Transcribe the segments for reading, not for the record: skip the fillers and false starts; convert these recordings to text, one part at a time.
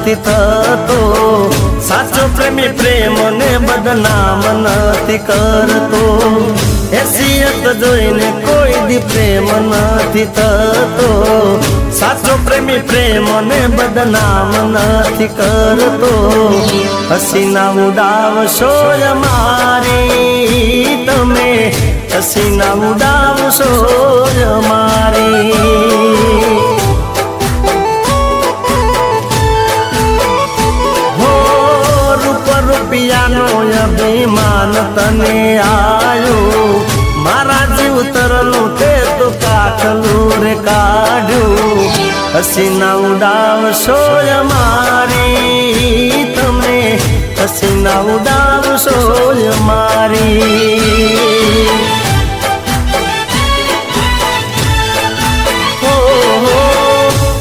નથી થતો, સાચો પ્રેમી પ્રેમને બદનામ નથી કરતો. હેસિયત જોઈને કોઈ દી પ્રેમ નથી થતો, સાચો પ્રેમી પ્રેમને બદનામ નથી કરતો. હસીના ઉડાવશો મારી તમે, હસીના ઉડાવશો મારી. રૂપિયાનો અભિમાન તને આયો, મારા જીવતરનું તે તો કાઠલું રે કાઢ્યું. હસીના ઉડાવશો મારી તમે, હસીના ઉડાવશો મારી.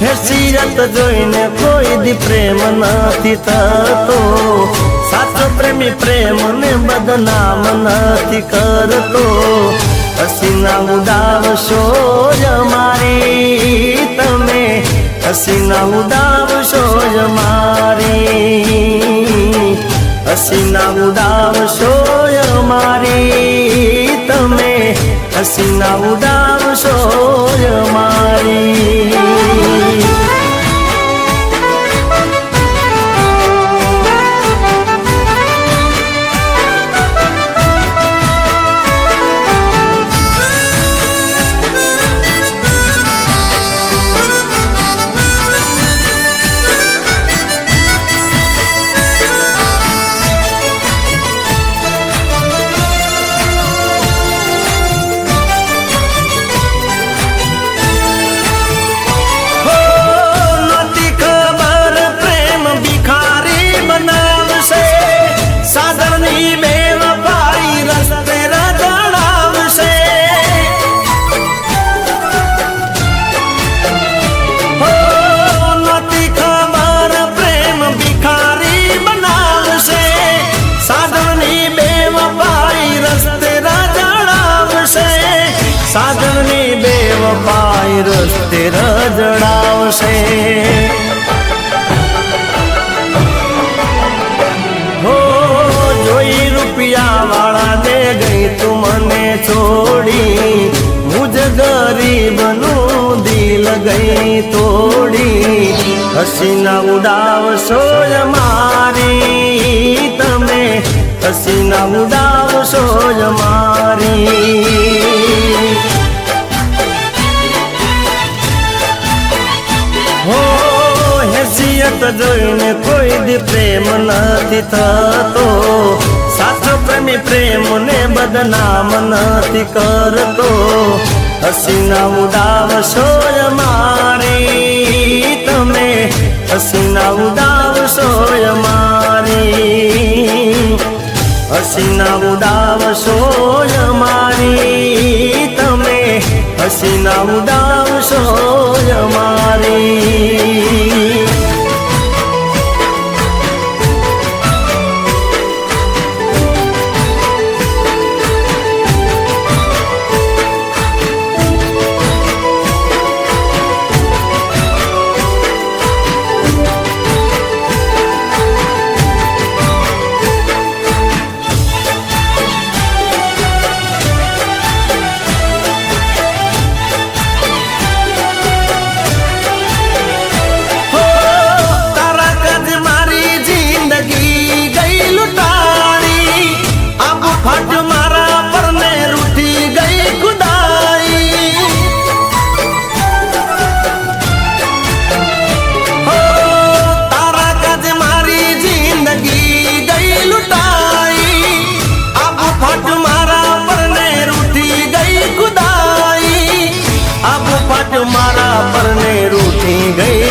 હેસિયત જોઈને કોઈ દી પ્રેમ નથી થતો, સાચો પ્રેમી પ્રેમને બદનામ નથી કરતો. હસીના ઉડાવશો મારી તમે, હસીના ઉડાવશો મારી. હસીના ઉડાવશો મારી તમે, હસીના ઉડાવશો મારી. સાધનની બેવફાઈ રસ્તે રજડાવશે. હો જોઈ રૂપિયા વાળાને ગઈ તું મને છોડી, મુજ ગરીબનું દિલ ગઈ તોડી. હસીના ઉડાવશો મારી તમે, હસીના ઉડાવશો મારી. હેસિયત જોઈને કોઈ દી પ્રેમ નથી થતો, સાચો પ્રેમી પ્રેમને બદનામ નથી કરતો. હસીના ઉડાવશો મારી તમે, હસીના ઉડાવશો મારી. હસીના ઉડાવશો મારી તમે, હસીના ઉડાવશો મારી.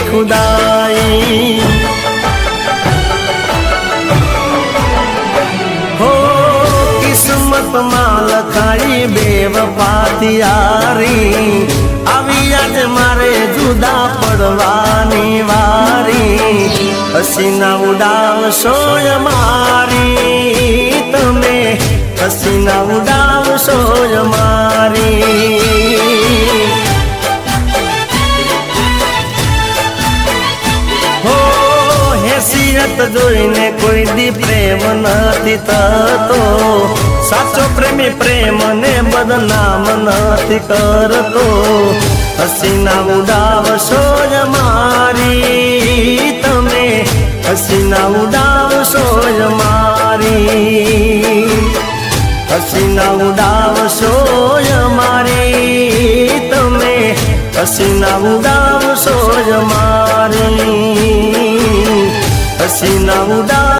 ખુદાઈ હો કિસ્મતમાં લખાઈ બેવફાથી યારી આવી આજે મારે જુદા પડવાની વારી હસીના ઉડાવશો મારી તમે હસીના ઉડાવશો મારી હસીયત જોઈને કોઈ દી પ્રેમ નથી થતો, સાચો પ્રેમી પ્રેમને બદનામ નથી કરતો. હસીના ઉડાવશો જ મારી તમે, હસીના ઉડાવશો જ મારી, હસીના ઉડાવશો જ મારી તમે, હસીના ઉડાવશો જ મારી, હસીના ઉડાવ